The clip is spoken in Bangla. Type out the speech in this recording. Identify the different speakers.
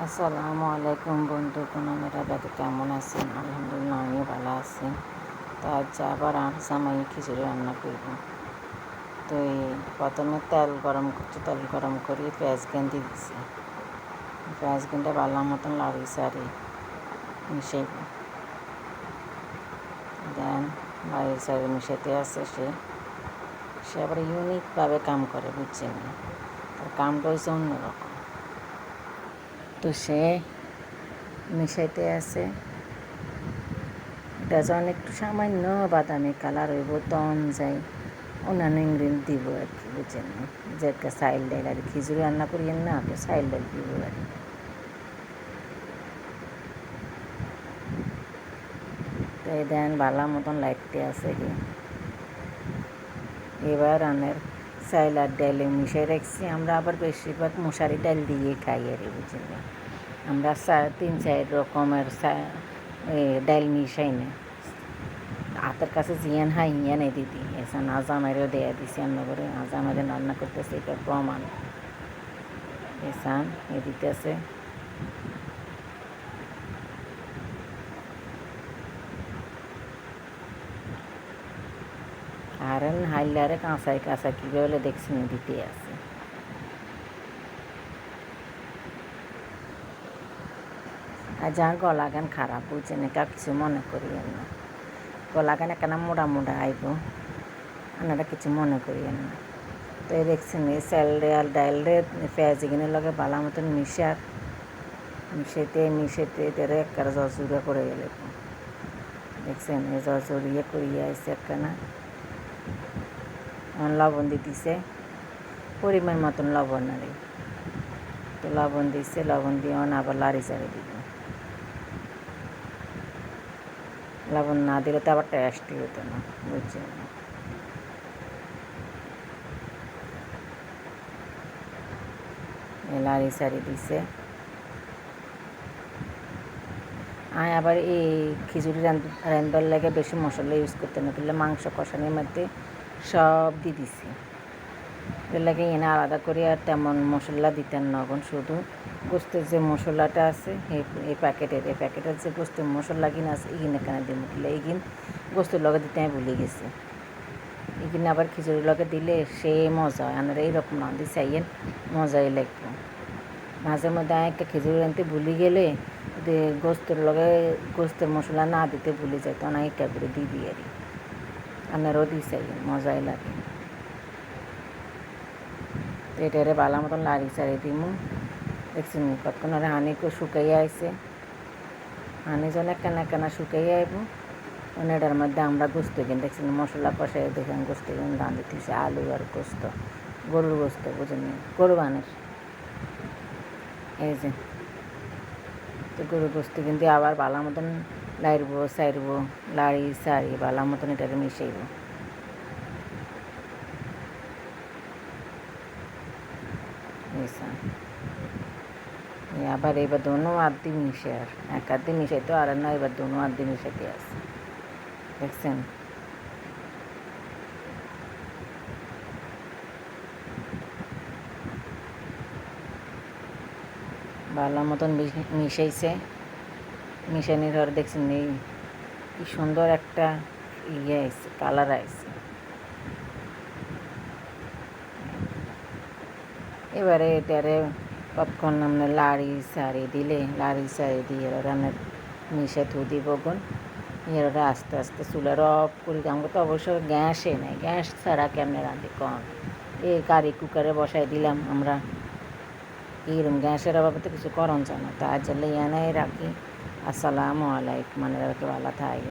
Speaker 1: আসসালামু আলাইকুম বন্ধুগণ, আপনারা বাড়িতে কেমন আছেন? আলহামদুলিল্লাহ আমিও ভালো আছি। তো আজ আবার আর জামাই খিচুড়ি রান্না করব। তো প্রথমে তেল গরম করে পেঁয়াজ গেঁদে দিছি। পেঁয়াজ গেঁদে ভালো মতন লাড়ি সারি মিশাইব। দেন লাড়ি সারি মিশাইতে আছে সে আবার ইউনিকভাবে কাম করে, বুঝছেন? তার কামটা হয়েছে অন্যরকম। তো সে মিশাইতে আছে, এটা যখন একটু সামান্য বাদামি কালার হইব তখন যাই অন্যান্য ইনগ্রিডিয়েন্ট দিব আর কি, বুঝছেন? যে একটা চাইল ডাইল আর খিচুড়ি রান্না করিয়েন না, তো চাইল ডাইল দিব আর তাই দেন ভালো মতন লাইটতে আছে কি এবার রান্নার চাইল আর ডাইলে মিশিয়ে রাখছি। আমরা আবার বেশিরভাগ মশারি ডাইল দিয়ে খাই আর, বুঝছেন? আমরা 3-4 রকমের ডাইল মিশাই না। হাতের কাছে জিয়ান হাই হিয়ান এ দিদি এসান আজামেরও দেয়া দিছি রান্না করে, আজামের রান্না করতেছে, এটা প্রমাণ। এসান এ দিতেছে আর হাইলারে কাঁচা কীভাবে দেখছেন দিতে আছে। আর যার গলা গান খারাপ, বুঝছেন? এটা কিছু মনে করিয়েন না। গলা গান একখানা মোটা আইব, আপনারা কিছু মনে করিয়েন না। তো এই দেখছেন এই চাল আর ডাইল রে পেঁয়াজ এগুলোর লগে ভালো মতন মিশাইতে এটারে একবারে জর্জরিয়া করে গেলে দেখছেন, এই জর্জরিয়া করিয়া আসছে একখানা। লবণ দিতেছে পরিমাণ মতন লবণ, আর তো লবণ দিচ্ছে, লবণ দিয়ে আবার লাড়ি চাড়ি দিব। লবণ না দিলে তো আবার টেস্টই হতো না, বুঝছেন? লাড়ি চাড়ি দিছে। আবার এই খিচুড়ি রান্নার লাগে বেশি মশলা ইউজ করতে না, তাহলে মাংস কষানোর মধ্যে সব দিয়ে দিছি। এর লাগে এনে আলাদা করে আর তেমন মশলা দিতেন না, শুধু গোস্তের যে মশলাটা আছে এই প্যাকেটের যে গোস্তের মশলা কিনা আছে এগিনে কেন দিব, এইগিন গোস্তের লগে দিতে আমি ভুলে গেছি। এগিনে আবার খিচুড়ির লগে দিলে সে মজা হয়। আপনারা এইরকম রাঁধি চাইয়েন, মজাই লাগবে। মাঝে মধ্যে একটা খিচুড়ি রাঁধতে ভুলে গেলে গোস্তের মশলা না দিতে ভুলে যায়, তখন একটা করে দিবি আর আপনারাও দিয়ে চাইয়েন, মজাই লাগে। তো এটারে ভালো মতন লাড়ি চাড়ি দিমু। দেখছেন কতক্ষণ আর হানিকে শুকাইয়া আইছে, হানি যেন একখানা শুকাইয়া আইব। এটার মধ্যে আমরা গোস্ত কিনে দেখছেন মশলা কষাই দেখেন গোস্ত কিনে রাঁধে দিয়েছে, আলু আর গোস্ত, গরুর গোস্ত, বুঝেন? কোরবানের এই যে তো গরুর গোস্ত কিন্তু আবার ভালো মতন লাড়ি সারি ভালো মতন এটাকে মিশাইব। আবার এবার দোনো আদি মিশে, আর এক আদি মিশাইতো আর না, এবার দোনো আদি মিশাইতে আছে, দেখছেন? ভালো মতন মিশাইছে। মিশানির ঘরে দেখছেন এই কি সুন্দর একটা আইছে, কালার আইছে। এবারে এটারে কতক্ষণ আমরা লাড়ি সারি দিয়ে রান্নার মিশে দিব গুণ এরা আস্তে আস্তে চুলার অফ করি। আমাকে তো অবশ্য গ্যাসে নেই, গ্যাস ছাড়া কেমনে রাঁধি কম। এই কারি কুকারে বসাই দিলাম আমরা, এইরকম গ্যাসের অভাবে তো কিছু করণ যায় না। তার জন্য এনে রাখি। আসসালামু আলাইকুম, মানে রাখি ভালো থাকে।